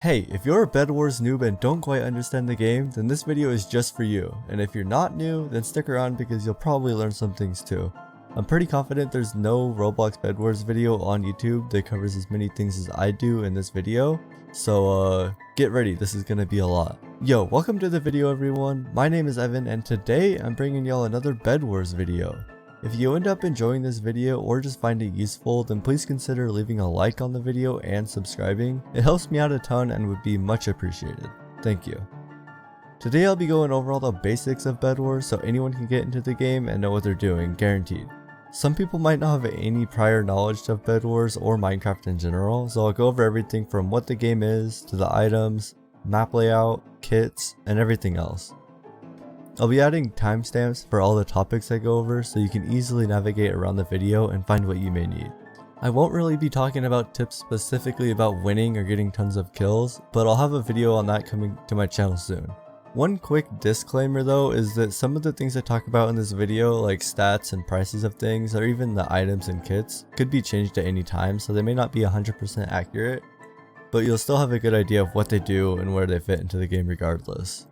Hey, if you're a BedWars noob and don't quite understand the game, then this video is just for you. And if you're not new, then stick around because you'll probably learn some things too. I'm pretty confident there's no Roblox BedWars video on YouTube that covers as many things as I do in this video. So get ready, this is gonna be a lot. Yo, welcome to the video everyone. My name is Evan and today I'm bringing y'all another BedWars video. If you end up enjoying this video or just find it useful, then please consider leaving a like on the video and subscribing. It helps me out a ton and would be much appreciated. Thank you. Today I'll be going over all the basics of BedWars so anyone can get into the game and know what they're doing, guaranteed. Some people might not have any prior knowledge of BedWars or Minecraft in general, so I'll go over everything from what the game is, to the items, map layout, kits, and everything else. I'll be adding timestamps for all the topics I go over so you can easily navigate around the video and find what you may need. I won't really be talking about tips specifically about winning or getting tons of kills, but I'll have a video on that coming to my channel soon. One quick disclaimer though is that some of the things I talk about in this video, like stats and prices of things, or even the items and kits, could be changed at any time, so they may not be 100% accurate, but you'll still have a good idea of what they do and where they fit into the game regardless.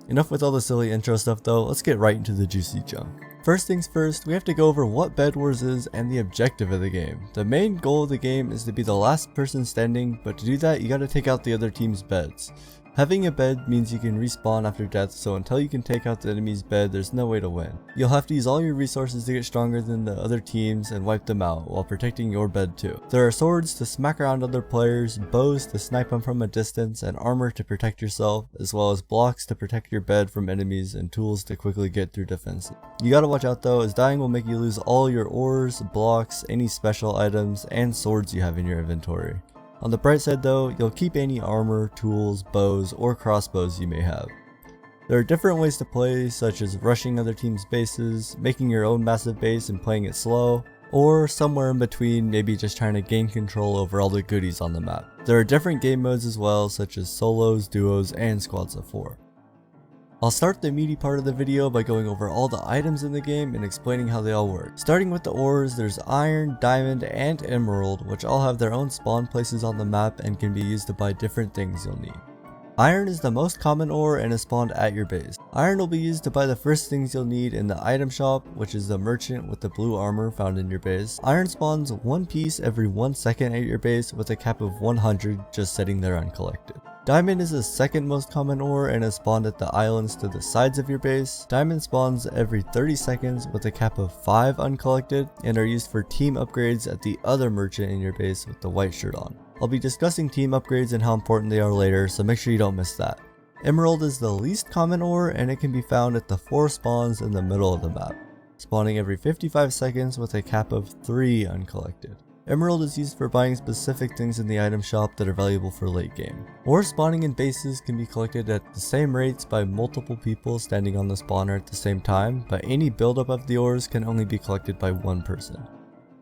Enough with all the silly intro stuff though, let's get right into the juicy junk. First things first, we have to go over what BedWars is and the objective of the game. The main goal of the game is to be the last person standing, but to do that you gotta take out the other team's beds. Having a bed means you can respawn after death, so until you can take out the enemy's bed, there's no way to win. You'll have to use all your resources to get stronger than the other teams and wipe them out, while protecting your bed too. There are swords to smack around other players, bows to snipe them from a distance, and armor to protect yourself, as well as blocks to protect your bed from enemies and tools to quickly get through defenses. You gotta watch out though, as dying will make you lose all your ores, blocks, any special items, and swords you have in your inventory. On the bright side though, you'll keep any armor, tools, bows, or crossbows you may have. There are different ways to play, such as rushing other teams' bases, making your own massive base and playing it slow, or somewhere in between, maybe just trying to gain control over all the goodies on the map. There are different game modes as well, such as solos, duos, and squads of 4. I'll start the meaty part of the video by going over all the items in the game and explaining how they all work. Starting with the ores, there's iron, diamond, and emerald, which all have their own spawn places on the map and can be used to buy different things you'll need. Iron is the most common ore and is spawned at your base. Iron will be used to buy the first things you'll need in the item shop, which is the merchant with the blue armor found in your base. Iron spawns one piece every 1 second at your base with a cap of 100 just sitting there uncollected. Diamond is the second most common ore and is spawned at the islands to the sides of your base. Diamond spawns every 30 seconds with a cap of 5 uncollected and are used for team upgrades at the other merchant in your base with the white shirt on. I'll be discussing team upgrades and how important they are later, so make sure you don't miss that. Emerald is the least common ore and it can be found at the 4 spawns in the middle of the map, spawning every 55 seconds with a cap of 3 uncollected. Emerald is used for buying specific things in the item shop that are valuable for late game. Ore spawning in bases can be collected at the same rates by multiple people standing on the spawner at the same time, but any buildup of the ores can only be collected by one person.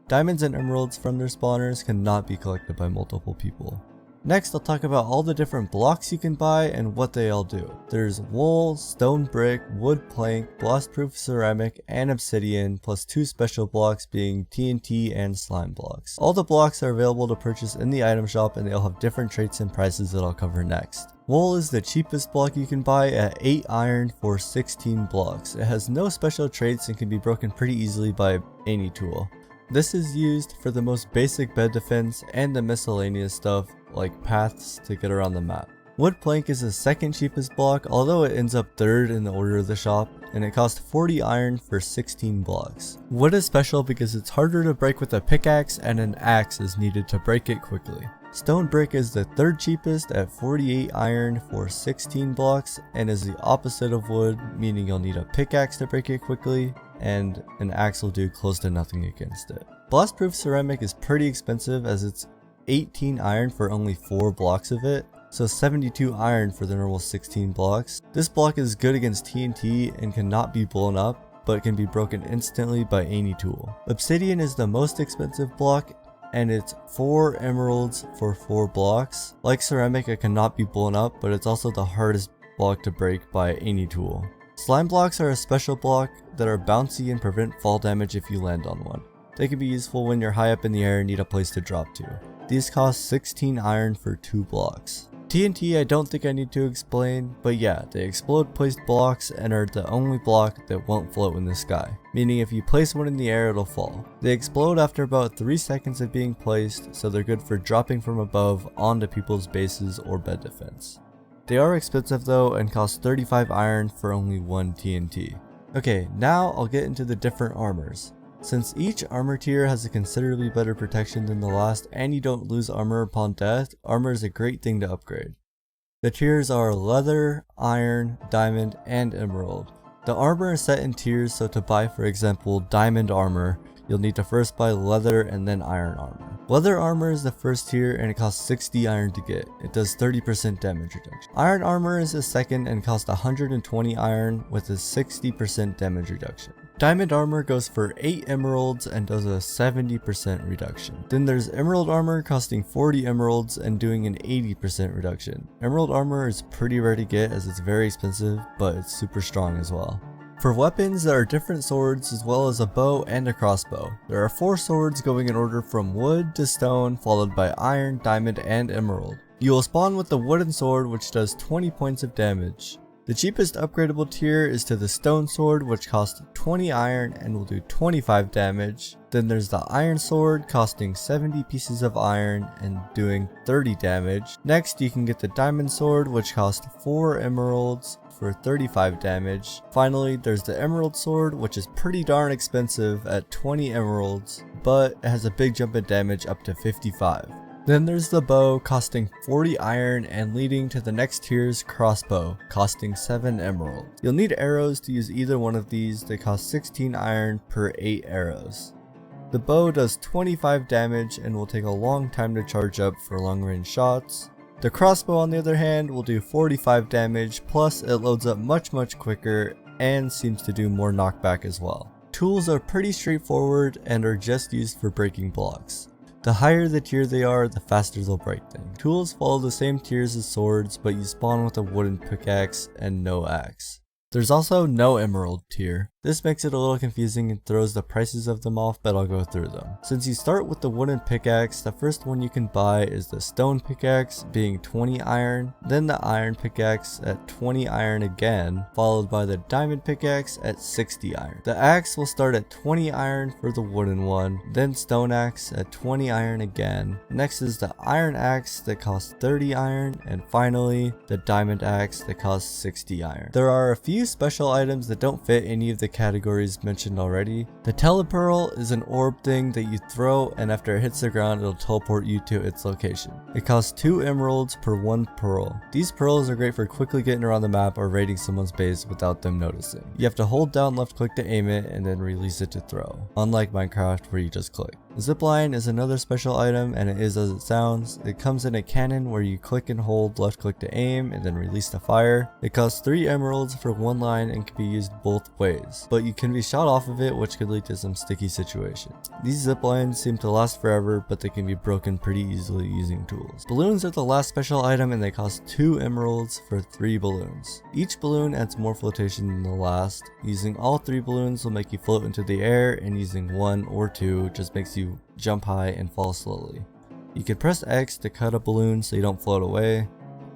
Diamonds and emeralds from their spawners cannot be collected by multiple people. Next, I'll talk about all the different blocks you can buy and what they all do. There's wool, stone brick, wood plank, blast-proof ceramic, and obsidian, plus 2 special blocks being TNT and slime blocks. All the blocks are available to purchase in the item shop and they all have different traits and prices that I'll cover next. Wool is the cheapest block you can buy at 8 iron for 16 blocks. It has no special traits and can be broken pretty easily by any tool. This is used for the most basic bed defense and the miscellaneous stuff like paths to get around the map. Wood plank is the second cheapest block, although it ends up third in the order of the shop, and it costs 40 iron for 16 blocks. Wood is special because it's harder to break with a pickaxe and an axe is needed to break it quickly. Stone brick is the third cheapest at 48 iron for 16 blocks and is the opposite of wood, meaning you'll need a pickaxe to break it quickly and an axe will do close to nothing against it. Blast-proof ceramic is pretty expensive as it's 18 iron for only 4 blocks of it, so 72 iron for the normal 16 blocks. This block is good against TNT and cannot be blown up, but can be broken instantly by any tool. Obsidian is the most expensive block and it's 4 emeralds for 4 blocks. Like ceramic, it cannot be blown up, but it's also the hardest block to break by any tool. Slime blocks are a special block that are bouncy and prevent fall damage if you land on one. They can be useful when you're high up in the air and need a place to drop to. These cost 16 iron for 2 blocks. TNT I don't think I need to explain, but yeah, they explode placed blocks and are the only block that won't float in the sky, meaning if you place one in the air it'll fall. They explode after about 3 seconds of being placed, so they're good for dropping from above onto people's bases or bed defense. They are expensive though and cost 35 iron for only 1 TNT. Okay, now I'll get into the different armors. Since each armor tier has a considerably better protection than the last and you don't lose armor upon death, armor is a great thing to upgrade. The tiers are leather, iron, diamond, and emerald. The armor is set in tiers, so to buy for example diamond armor, you'll need to first buy leather and then iron armor. Leather armor is the first tier and it costs 60 iron to get. It does 30% damage reduction. Iron armor is the second and costs 120 iron with a 60% damage reduction. Diamond armor goes for 8 emeralds and does a 70% reduction. Then there's emerald armor costing 40 emeralds and doing an 80% reduction. Emerald armor is pretty rare to get as it's very expensive, but it's super strong as well. For weapons, there are different swords as well as a bow and a crossbow. There are 4 swords going in order from wood to stone, followed by iron, diamond, and emerald. You will spawn with the wooden sword, which does 20 points of damage. The cheapest upgradable tier is to the stone sword, which costs 20 iron and will do 25 damage. Then there's the iron sword costing 70 pieces of iron and doing 30 damage. Next you can get the diamond sword, which costs 4 emeralds for 35 damage. Finally there's the emerald sword, which is pretty darn expensive at 20 emeralds, but it has a big jump in damage up to 55. Then there's the bow costing 40 iron and leading to the next tier's crossbow costing 7 emerald. You'll need arrows to use either one of these. They cost 16 iron per 8 arrows. The bow does 25 damage and will take a long time to charge up for long range shots. The crossbow on the other hand will do 45 damage, plus it loads up much quicker and seems to do more knockback as well. Tools are pretty straightforward and are just used for breaking blocks. The higher the tier they are, the faster they'll break things. Tools follow the same tiers as swords, but you spawn with a wooden pickaxe and no axe. There's also no emerald tier. This makes it a little confusing and throws the prices of them off, but I'll go through them. Since you start with the wooden pickaxe, the first one you can buy is the stone pickaxe being 20 iron, then the iron pickaxe at 20 iron again, followed by the diamond pickaxe at 60 iron. The axe will start at 20 iron for the wooden one, then stone axe at 20 iron again. Next is the iron axe that costs 30 iron, and finally the diamond axe that costs 60 iron. There are a few special items that don't fit any of the categories mentioned already. The telepearl is an orb thing that you throw, and after it hits the ground it'll teleport you to its location. It costs 2 emeralds per 1 pearl. These pearls are great for quickly getting around the map or raiding someone's base without them noticing. You have to hold down left click to aim it and then release it to throw, unlike Minecraft where you just click. The zipline is another special item, and it is as it sounds. It comes in a cannon where you click and hold left click to aim and then release to fire. It costs 3 emeralds for 1 line and can be used both ways, but you can be shot off of it, which could lead to some sticky situations. These ziplines seem to last forever, but they can be broken pretty easily using tools. Balloons are the last special item, and they cost 2 emeralds for 3 balloons. Each balloon adds more flotation than the last. Using all 3 balloons will make you float into the air, and using 1 or 2 just makes you jump high and fall slowly. You can press X to cut a balloon so you don't float away.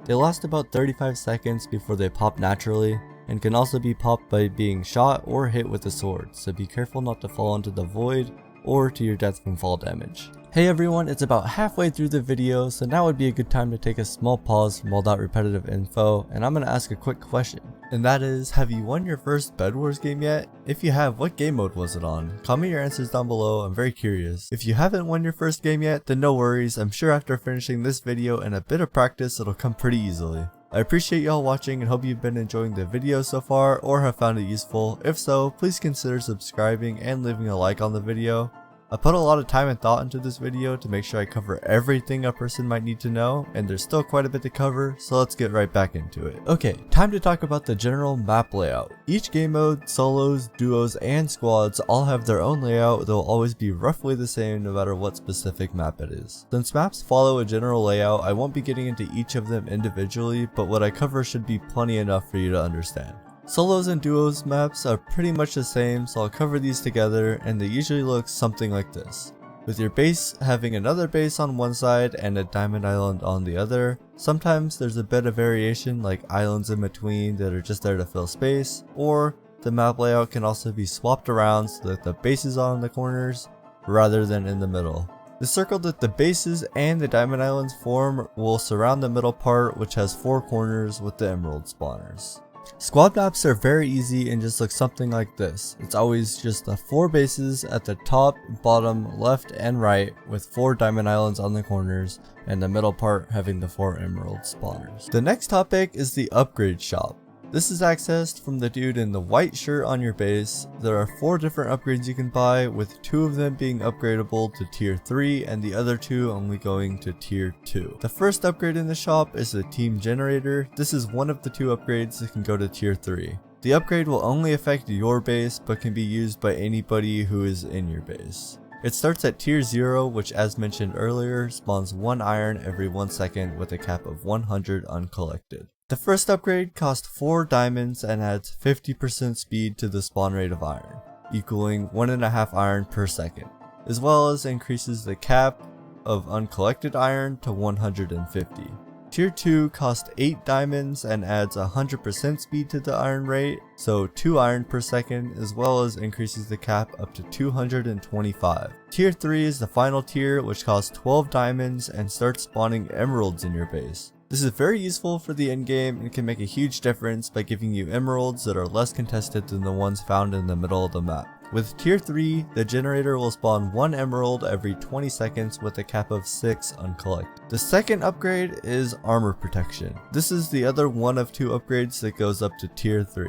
They last about 35 seconds before they pop naturally, and can also be popped by being shot or hit with a sword, so be careful not to fall into the void or to your death from fall damage. Hey everyone, it's about halfway through the video, so now would be a good time to take a small pause from all that repetitive info, and I'm going to ask a quick question. And that is, have you won your first BedWars game yet? If you have, what game mode was it on? Comment your answers down below, I'm very curious. If you haven't won your first game yet, then no worries, I'm sure after finishing this video and a bit of practice, it'll come pretty easily. I appreciate y'all watching and hope you've been enjoying the video so far or have found it useful. If so, please consider subscribing and leaving a like on the video. I put a lot of time and thought into this video to make sure I cover everything a person might need to know, and there's still quite a bit to cover, so let's get right back into it. Okay, time to talk about the general map layout. Each game mode, solos, duos, and squads all have their own layout that will always be roughly the same no matter what specific map it is. Since maps follow a general layout, I won't be getting into each of them individually, but what I cover should be plenty enough for you to understand. Solos and duos maps are pretty much the same, so I'll cover these together, and they usually look something like this. with your base having another base on one side and a diamond island on the other. Sometimes there's a bit of variation, like islands in between that are just there to fill space, or the map layout can also be swapped around so that the bases are on the corners rather than in the middle. The circle that the bases and the diamond islands form will surround the middle part, which has 4 corners with the emerald spawners. Squad maps are very easy and just look something like this. It's always just the 4 bases at the top, bottom, left, and right, with 4 diamond islands on the corners, and the middle part having the 4 emerald spawners. The next topic is the upgrade shop. This is accessed from the dude in the white shirt on your base. There are 4 different upgrades you can buy, with 2 of them being upgradable to tier 3 and the other 2 only going to tier 2. The first upgrade in the shop is the team generator. This is one of the 2 upgrades that can go to tier 3. The upgrade will only affect your base but can be used by anybody who is in your base. It starts at tier 0, which as mentioned earlier spawns 1 iron every 1 second with a cap of 100 uncollected. The first upgrade costs 4 diamonds and adds 50% speed to the spawn rate of iron, equaling 1.5 iron per second, as well as increases the cap of uncollected iron to 150. Tier 2 costs 8 diamonds and adds 100% speed to the iron rate, so 2 iron per second, as well as increases the cap up to 225. Tier 3 is the final tier, which costs 12 diamonds and starts spawning emeralds in your base. This is very useful for the endgame and can make a huge difference by giving you emeralds that are less contested than the ones found in the middle of the map. With tier 3, the generator will spawn 1 emerald every 20 seconds with a cap of 6 uncollected. The second upgrade is armor protection. This is the other one of 2 upgrades that goes up to tier 3.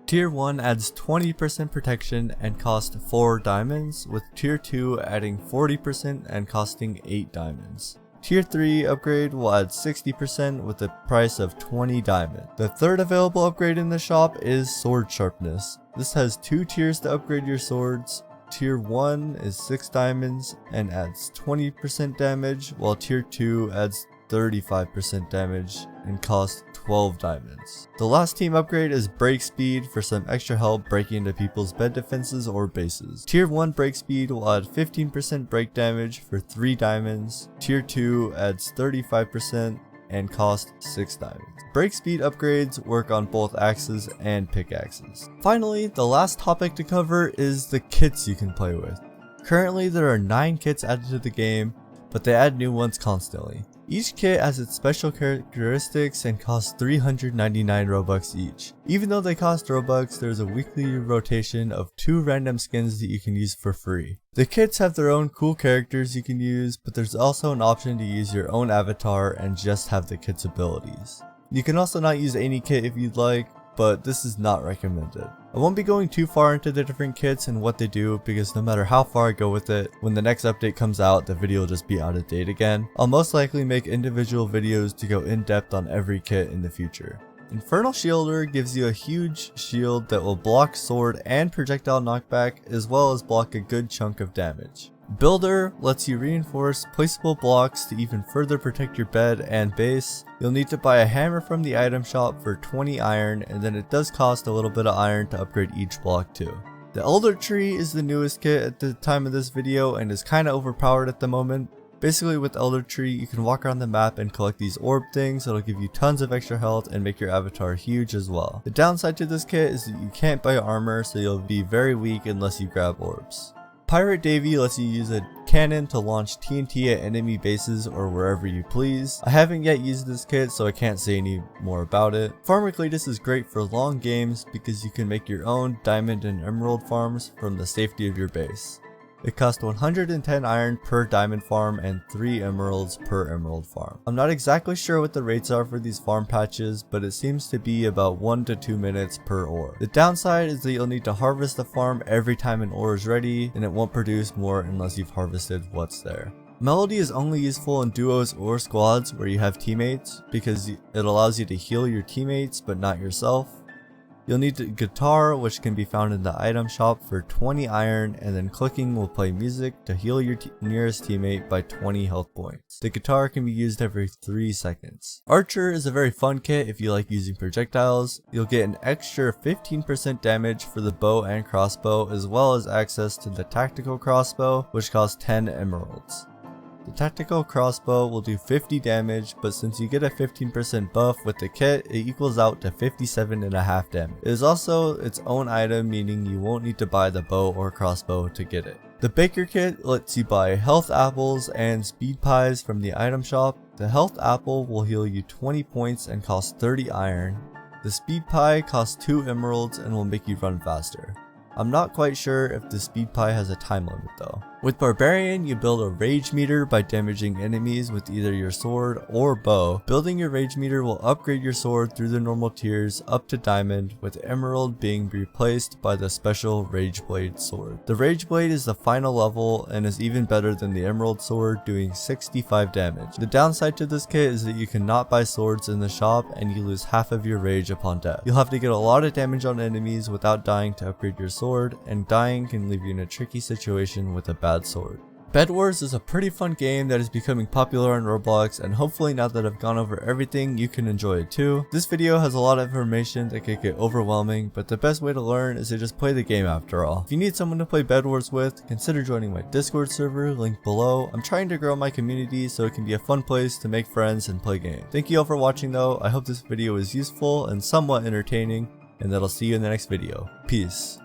Tier 1 adds 20% protection and costs 4 diamonds, with tier 2 adding 40% and costing 8 diamonds. Tier 3 upgrade will add 60% with a price of 20 diamond. The third available upgrade in the shop is sword sharpness. This has 2 tiers to upgrade your swords. Tier 1 is 6 diamonds and adds 20% damage, while tier 2 adds 35% damage and costs 12 diamonds. The last team upgrade is break speed for some extra help breaking into people's bed defenses or bases. Tier 1 break speed will add 15% break damage for 3 diamonds. Tier 2 adds 35% and costs 6 diamonds. Break speed upgrades work on both axes and pickaxes. Finally, the last topic to cover is the kits you can play with. Currently there are 9 kits added to the game, but they add new ones constantly. Each kit has its special characteristics and costs 399 Robux each. Even though they cost Robux, there's a weekly rotation of 2 random skins that you can use for free. The kits have their own cool characters you can use, but there's also an option to use your own avatar and just have the kit's abilities. You can also not use any kit if you'd like, but this is not recommended. I won't be going too far into the different kits and what they do, because no matter how far I go with it, when the next update comes out, the video will just be out of date again. I'll most likely make individual videos to go in depth on every kit in the future. Infernal Shielder gives you a huge shield that will block sword and projectile knockback, as well as block a good chunk of damage. Builder lets you reinforce placeable blocks to even further protect your bed and base. You'll need to buy a hammer from the item shop for 20 iron, and then it does cost a little bit of iron to upgrade each block too. The Elder Tree is the newest kit at the time of this video and is kinda overpowered at the moment. Basically with Elder Tree, you can walk around the map and collect these orb things that'll give you tons of extra health and make your avatar huge as well. The downside to this kit is that you can't buy armor, so you'll be very weak unless you grab orbs. Pirate Davy lets you use a cannon to launch TNT at enemy bases or wherever you please. I haven't yet used this kit, so I can't say any more about it. Farmer Cletus is great for long games because you can make your own diamond and emerald farms from the safety of your base. It costs 110 iron per diamond farm and 3 emeralds per emerald farm. I'm not exactly sure what the rates are for these farm patches, but it seems to be about 1 to 2 minutes per ore. The downside is that you'll need to harvest the farm every time an ore is ready, and it won't produce more unless you've harvested what's there. Melody is only useful in duos or squads where you have teammates, because it allows you to heal your teammates but not yourself. You'll need a guitar, which can be found in the item shop for 20 iron, and then clicking will play music to heal your nearest teammate by 20 health points. The guitar can be used every 3 seconds. Archer is a very fun kit if you like using projectiles. You'll get an extra 15% damage for the bow and crossbow, as well as access to the tactical crossbow, which costs 10 emeralds. The tactical crossbow will do 50 damage, but since you get a 15% buff with the kit, it equals out to 57.5 damage. It is also its own item, meaning you won't need to buy the bow or crossbow to get it. The Baker Kit lets you buy health apples and speed pies from the item shop. The health apple will heal you 20 points and cost 30 iron. The speed pie costs 2 emeralds and will make you run faster. I'm not quite sure if the speed pie has a time limit though. With Barbarian, you build a rage meter by damaging enemies with either your sword or bow. Building your rage meter will upgrade your sword through the normal tiers up to diamond, with emerald being replaced by the special rage blade sword. The rage blade is the final level and is even better than the emerald sword, doing 65 damage. The downside to this kit is that you cannot buy swords in the shop and you lose half of your rage upon death. You'll have to get a lot of damage on enemies without dying to upgrade your sword, and dying can leave you in a tricky situation with a bad sword. BedWars is a pretty fun game that is becoming popular on Roblox, and hopefully now that I've gone over everything, you can enjoy it too. This video has a lot of information that could get overwhelming, but the best way to learn is to just play the game after all. If you need someone to play BedWars with, consider joining my Discord server, linked below. I'm trying to grow my community so it can be a fun place to make friends and play games. Thank you all for watching though. I hope this video was useful and somewhat entertaining, and that I'll see you in the next video. Peace.